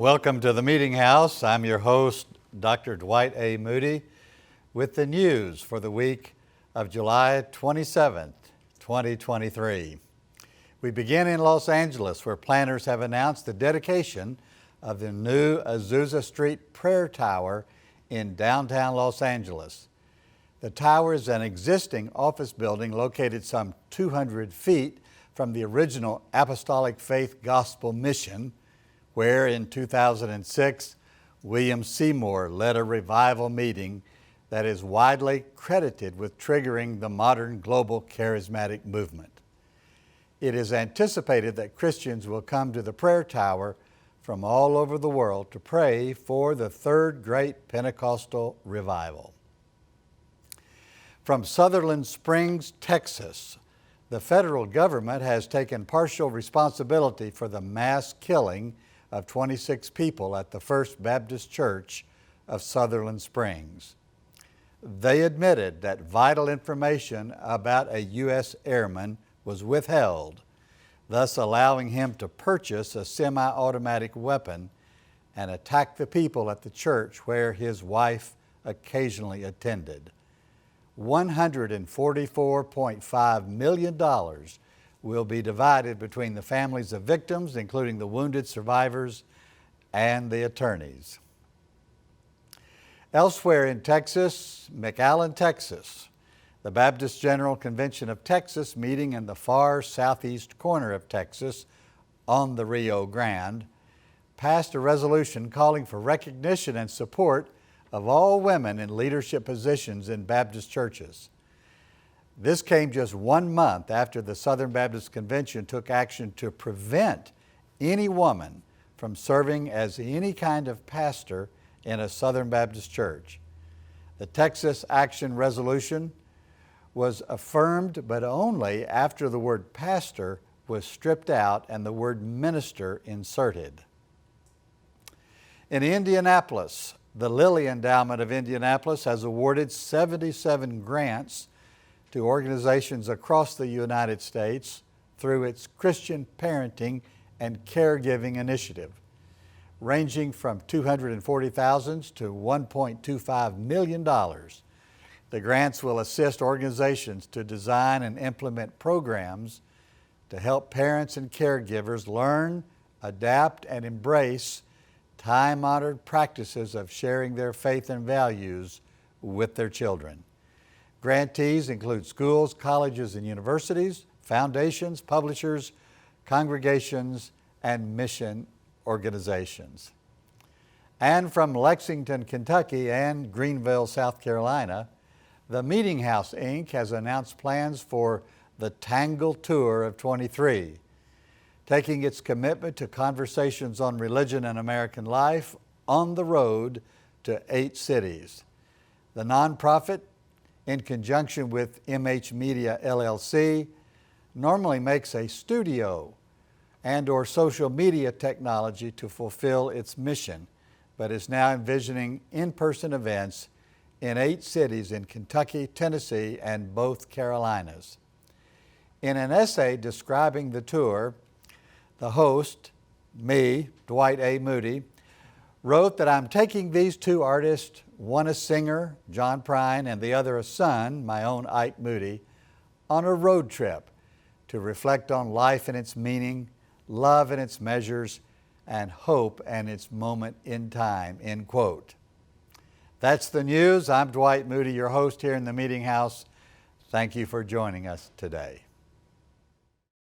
Welcome to the Meeting House. I'm your host, Dr. Dwight A. Moody, with the news for the week of July 27th, 2023. We begin in Los Angeles, where planners have announced the dedication of the new Azusa Street Prayer Tower in downtown Los Angeles. The tower is an existing office building located some 200 feet from the original Apostolic Faith Gospel Mission, where in 2006, William Seymour led a revival meeting that is widely credited with triggering the modern global charismatic movement. It is anticipated that Christians will come to the prayer tower from all over the world to pray for the third great Pentecostal revival. From Sutherland Springs, Texas, the federal government has taken partial responsibility for the mass killing of 26 people at the First Baptist Church of Sutherland Springs. They admitted that vital information about a U.S. airman was withheld, thus allowing him to purchase a semi-automatic weapon and attack the people at the church where his wife occasionally attended. $144.5 million will be divided between the families of victims, including the wounded survivors and the attorneys. Elsewhere in Texas, McAllen, Texas, the Baptist General Convention of Texas, meeting in the far southeast corner of Texas on the Rio Grande, passed a resolution calling for recognition and support of all women in leadership positions in Baptist churches. This came just 1 month after the Southern Baptist Convention took action to prevent any woman from serving as any kind of pastor in a Southern Baptist church. The Texas Action Resolution was affirmed, but only after the word pastor was stripped out and the word minister inserted. In Indianapolis, the Lilly Endowment of Indianapolis has awarded 77 grants to organizations across the United States through its Christian Parenting and Caregiving Initiative, ranging from $240,000 to $1.25 million. The grants will assist organizations to design and implement programs to help parents and caregivers learn, adapt, and embrace time-honored practices of sharing their faith and values with their children. Grantees include schools, colleges, and universities, foundations, publishers, congregations, and mission organizations. And from Lexington, Kentucky and Greenville, South Carolina, The Meeting House, Inc. has announced plans for the Tangle Tour of 23, taking its commitment to conversations on religion and American life on the road to 8 cities. The nonprofit, in conjunction with MH Media LLC, normally makes a studio and/or social media technology to fulfill its mission, but is now envisioning in-person events in 8 cities in Kentucky, Tennessee, and both Carolinas. In an essay describing the tour, the host, me, Dwight A. Moody, wrote that I'm taking these 2 artists, one a singer, John Prine, and the other a son, my own Ike Moody, on a road trip to reflect on life and its meaning, love and its measures, and hope and its moment in time, end quote. That's the news. I'm Dwight Moody, your host here in the Meeting House. Thank you for joining us today.